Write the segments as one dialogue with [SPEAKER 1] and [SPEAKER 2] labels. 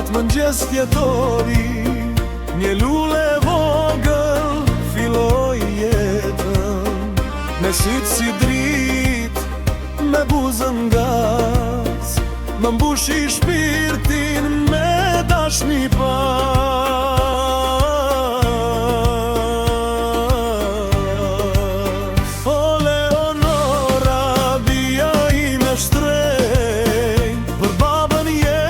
[SPEAKER 1] atë mëngjes fjetori, një lule vogël filloi jetën, me sytë si dritë, me buzën ngaz, më mbushi shpirtin me dashni pas. O Leonora, bia ime shtrenjtë, për babën je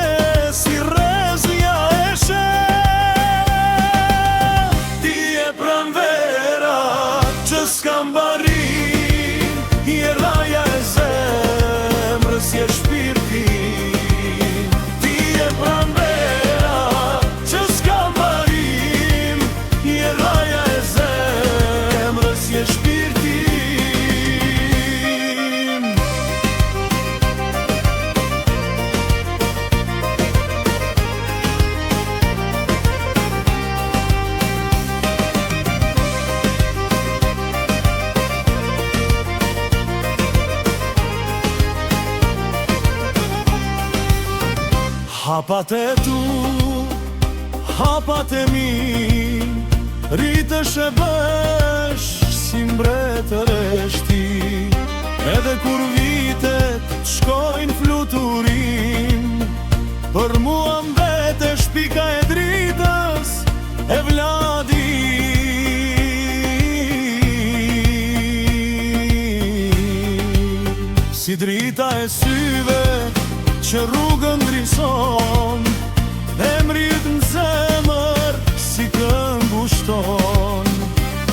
[SPEAKER 1] si rrezja e shenjtë. Ti je pranvera që s'kam barin, je raja e zemrës, je shpirti. Ti je pranvera që s'kam barin, je raja e zemrës, je shpirti. Hapat e tu, hapat e mi, rritësh e bësh si mbretëresh ti. Edhe kur vitet shkojnë fluturim, për mua mbetesh pika e dritës e Vladit. Si drita e syve që rrugën drison, emrit në zemër si këngë ushton.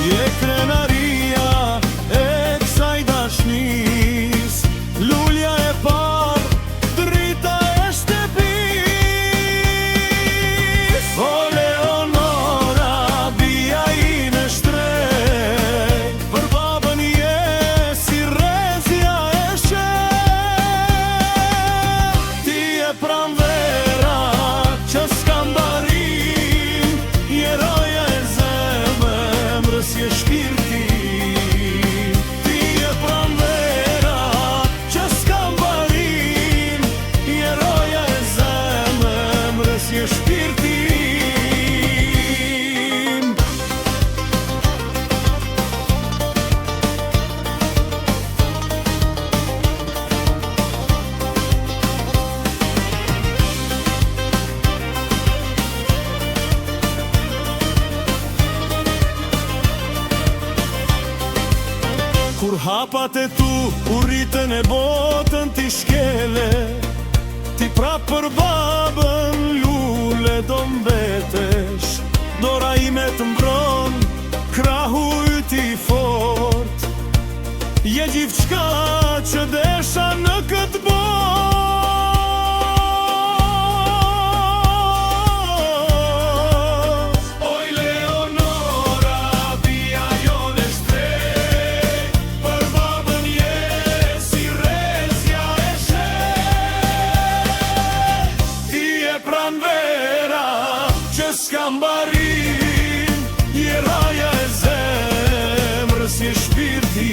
[SPEAKER 1] Je krenaria e kësaj dashnis, lulja e parë, drita e shtëpis. O Leonora, bia ime shtrenjtë, për babën je si rrezja e shenjtë. Ti je pranvera që s'kam barin, je roja e zemrës, je shpirti. Ti je pranvera që s'kam barin, je roja e zemrës, je shpirti. Kur hapat e tu u rritën e botën ti shkele, ti prap për babën lule do mbetesh. Dora ime të mbron, krahu yti fort, je gjithçka që desha në këtë botë. Oj Leonora, bia jone shtrenjtë, për babën je si rrezja e shenjtë. Ti je pranvera që s'kam barin, je raja e zemrës, je shpirti.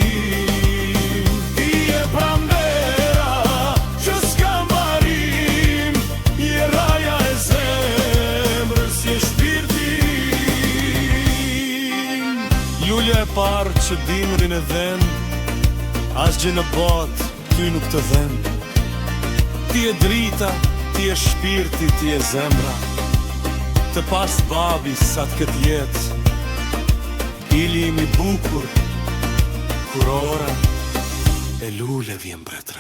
[SPEAKER 1] Ti je pranvera që s'kam barin, je raja e zemrës, je shpirti. Lulja e parë që dimrin e dhen, asgjë në botë ty nuk të dhen. Ti je drita, ti je shpirti, ti je zemra. Të pas babi sa të këtë jetë, ili imi bukur, kur ora e lule vjen mbretëre.